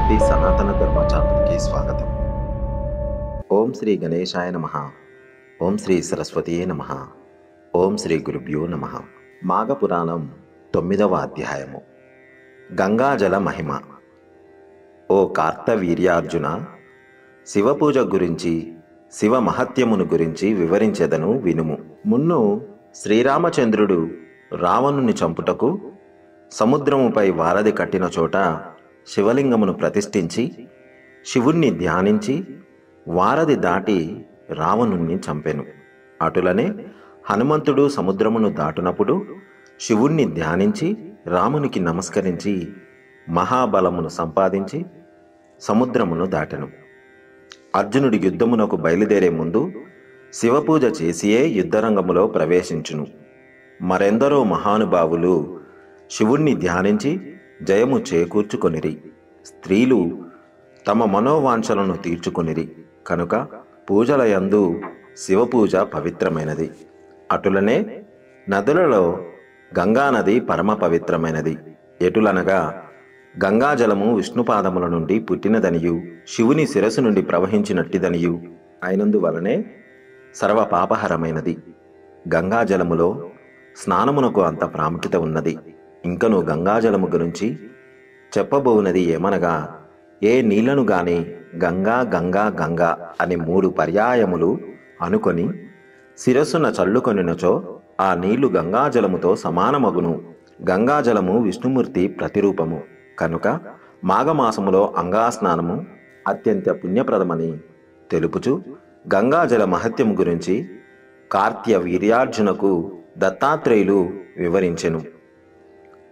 శక్తి సనాతన ధర్మ ఛానల్కి స్వాగతం. ఓం శ్రీ గణేశాయ నమః. ఓం శ్రీ సరస్వతీయే నమః. ఓం శ్రీ గురుభ్యో నమః. మాఘపురాణం 9వ అధ్యాయము. గంగాజల మహిమ. ఓ కార్తవీర్యార్జున, శివపూజ గురించి, శివ మహత్యమును గురించి వివరించెదను వినుము. మున్ను శ్రీరామచంద్రుడు రావణుని చంపుటకు సముద్రముపై వారధి కట్టిన చోట శివలింగమును ప్రతిష్ఠించి శివుణ్ణి ధ్యానించి వారధి దాటి రావణుణ్ణి చంపెను. అటులనే హనుమంతుడు సముద్రమును దాటునప్పుడు శివుణ్ణి ధ్యానించి రామునికి నమస్కరించి మహాబలమును సంపాదించి సముద్రమును దాటెను. అర్జునుడి యుద్ధమునకు బయలుదేరే ముందు శివపూజ చేసియే యుద్ధరంగములో ప్రవేశించును. మరెందరో మహానుభావులు శివుణ్ణి ధ్యానించి జయము చేకూర్చుకొనిరి. స్త్రీలు తమ మనోవాంఛలను తీర్చుకొనిరి. కనుక పూజలయందు శివపూజ పవిత్రమైనది. అటులనే నదులలో గంగానది పరమ పవిత్రమైనది. ఎటులనగా గంగాజలము విష్ణుపాదముల నుండి పుట్టినదనియు శివుని శిరస్సు నుండి ప్రవహించినట్టిదనియు అయినందువలనే సర్వపాపహరమైనది. గంగాజలములో స్నానమునకు అంత ప్రాముఖ్యత ఉన్నది. ఇంకను గంగాజలము గురించి చెప్పబోవునది ఏమనగా, ఏ నీళ్లను గాని గంగా గంగా గంగా అని 3 పర్యాయములు అనుకొని శిరస్సున చల్లుకొనినచో ఆ నీళ్లు గంగాజలముతో సమానమగును. గంగాజలము విష్ణుమూర్తి ప్రతిరూపము కనుక మాఘమాసములో అంగాస్నానము అత్యంత పుణ్యప్రదమని తెలుపుచు గంగాజల మహత్యము గురించి కార్త్యవీర్యార్జునకు దత్తాత్రేయులు వివరించెను.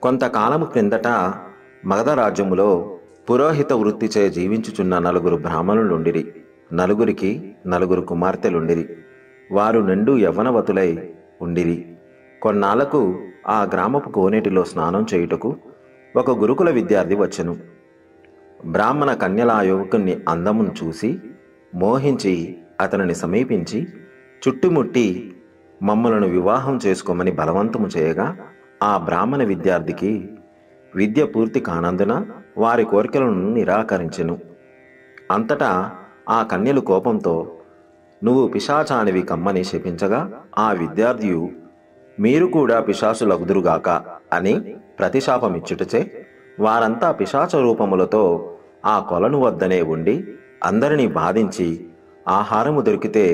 కొంతకాలము క్రిందట మగధ రాజ్యములో పురోహిత వృత్తిచే జీవించుచున్న 4 బ్రాహ్మణులుండిరి. 4రికి 4 కుమార్తెలుండిరి. వారు నిండు యవ్వనవతులై ఉండిరి. కొన్నాళ్లకు ఆ గ్రామపు కోనేటిలో స్నానం చేయుటకు ఒక గురుకుల విద్యార్థి వచ్చెను. బ్రాహ్మణ కన్యలా యువకుని అందమును చూసి మోహించి అతనిని సమీపించి చుట్టుముట్టి మమ్మలను వివాహం చేసుకోమని బలవంతము చేయగా ఆ బ్రాహ్మణ విద్యార్థికి విద్య పూర్తి కానందున వారి కోరికలను నిరాకరించెను. అంతటా ఆ కన్యలు కోపంతో నువ్వు పిశాచానివి కమ్మని శపించగా ఆ విద్యార్థియు మీరు కూడా పిశాచులగుదురుగాక అని ప్రతిశాపమిచ్చుటచే వారంతా పిశాచ రూపములతో ఆ కొలను వద్దనే ఉండి అందరినీ బాధించి ఆహారము దొరికితే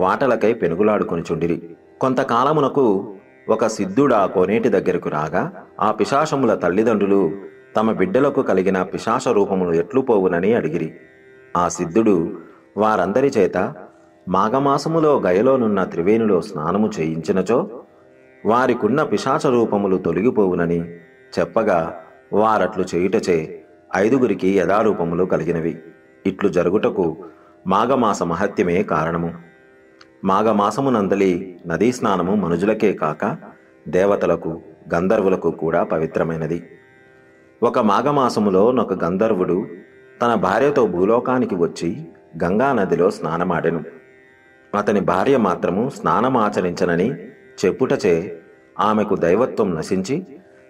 వాటలకై పెనుగులాడుకొనిచుండిరి. కొంతకాలమునకు ఒక సిద్ధుడు ఆ కోనేటి దగ్గరకు రాగా ఆ పిశాచముల తల్లిదండ్రులు తమ బిడ్డలకు కలిగిన పిశాచ రూపములు ఎట్లు పోవునని అడిగిరి. ఆ సిద్ధుడు వారందరి చేత మాఘమాసములో గయలోనున్న త్రివేణిలో స్నానము చేయించినచో వారికున్న పిశాచ రూపములు తొలగిపోవునని చెప్పగా వారట్లు చేయుటచే 5గురికి యథారూపములు కలిగినవి. ఇట్లు జరుగుటకు మాఘమాస మహత్యమే కారణము. మాఘమాసమునందలి నదీ స్నానము మనుజులకే కాక దేవతలకు గంధర్వులకు కూడా పవిత్రమైనది. ఒక మాఘమాసములో ఒక గంధర్వుడు తన భార్యతో భూలోకానికి వచ్చి గంగా నదిలో స్నానమాడెను. అతని భార్య మాత్రము స్నానమాచరించనని చెప్పుటచే ఆమెకు దైవత్వం నశించి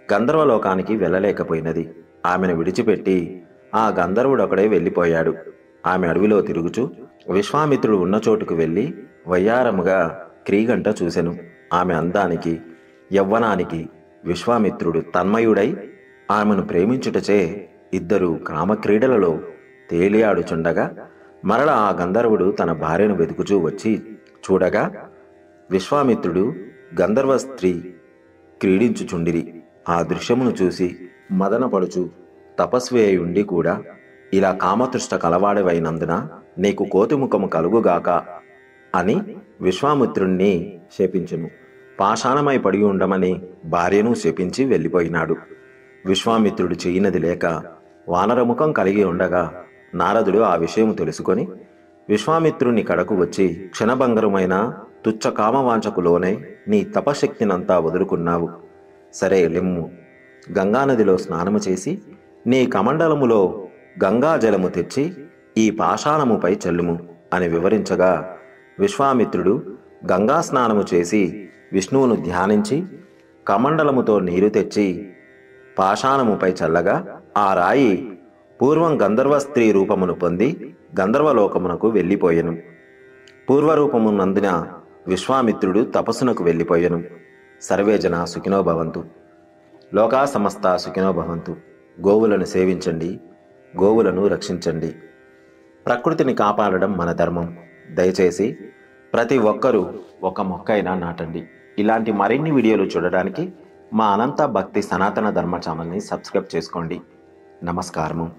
గంధర్వలోకానికి వెళ్ళలేకపోయినది. ఆమెను విడిచిపెట్టి ఆ గంధర్వుడొకడే వెళ్ళిపోయాడు. ఆమె అడవిలో తిరుగుచు విశ్వామిత్రుడు ఉన్న చోటుకు వెళ్ళి వయ్యారముగా క్రీగంట చూసెను. ఆమె అందానికి యవ్వనానికి విశ్వామిత్రుడు తన్మయుడై ఆమెను ప్రేమించుటచే ఇద్దరు కామక్రీడలలో తేలియాడుచుండగా మరల ఆ గంధర్వుడు తన భార్యను వెతుకుచూ వచ్చి చూడగా విశ్వామిత్రుడు గంధర్వ స్త్రీ క్రీడించుచుండిరి. ఆ దృశ్యమును చూసి మదనపడుచు తపస్వి అయి ఉండి కూడా ఇలా కామతృష్ట కలవాడవైనందున నీకు కోతిముఖము కలుగుగాక అని విశ్వామిత్రుణ్ణి శపించెను. పాషాణమై పడి ఉండమని భార్యను శపించి వెళ్ళిపోయినాడు. విశ్వామిత్రుడు చేయనది లేక వానరముఖం కలిగి ఉండగా నారదుడు ఆ విషయం తెలుసుకొని విశ్వామిత్రుని కడకు వచ్చి క్షణభంగరమైన తుచ్చ కామవాంఛకు లోనై నీ తపశక్తినంతా వదులుకున్నావు. సరే లెమ్ము, గంగానదిలో స్నానము చేసి నీ కమండలములో గంగాజలము తెచ్చి ఈ పాషాణముపై చల్లుము అని వివరించగా విశ్వామిత్రుడు గంగా స్నానము చేసి విష్ణువును ధ్యానించి కమండలముతో నీరు తెచ్చి పాషాణముపై చల్లగా ఆ రాయి పూర్వం గంధర్వ స్త్రీ రూపమును పొంది గంధర్వలోకమునకు వెళ్ళిపోయెను. పూర్వరూపమునందున విశ్వామిత్రుడు తపస్సునకు వెళ్ళిపోయెను. సర్వేజన సుఖినో భవంతు. లోకా సమస్త సుఖినో భవంతు. గోవులను సేవించండి, గోవులను రక్షించండి. ప్రకృతిని కాపాడడం మన ధర్మం. దయచేసి ప్రతి ఒక్కరూ ఒక మొక్కైనా నాటండి. ఇలాంటి మరిన్ని వీడియోలు చూడడానికి మా అనంత భక్తి సనాతన ధర్మ ఛానల్ని సబ్స్క్రైబ్ చేసుకోండి. నమస్కారము.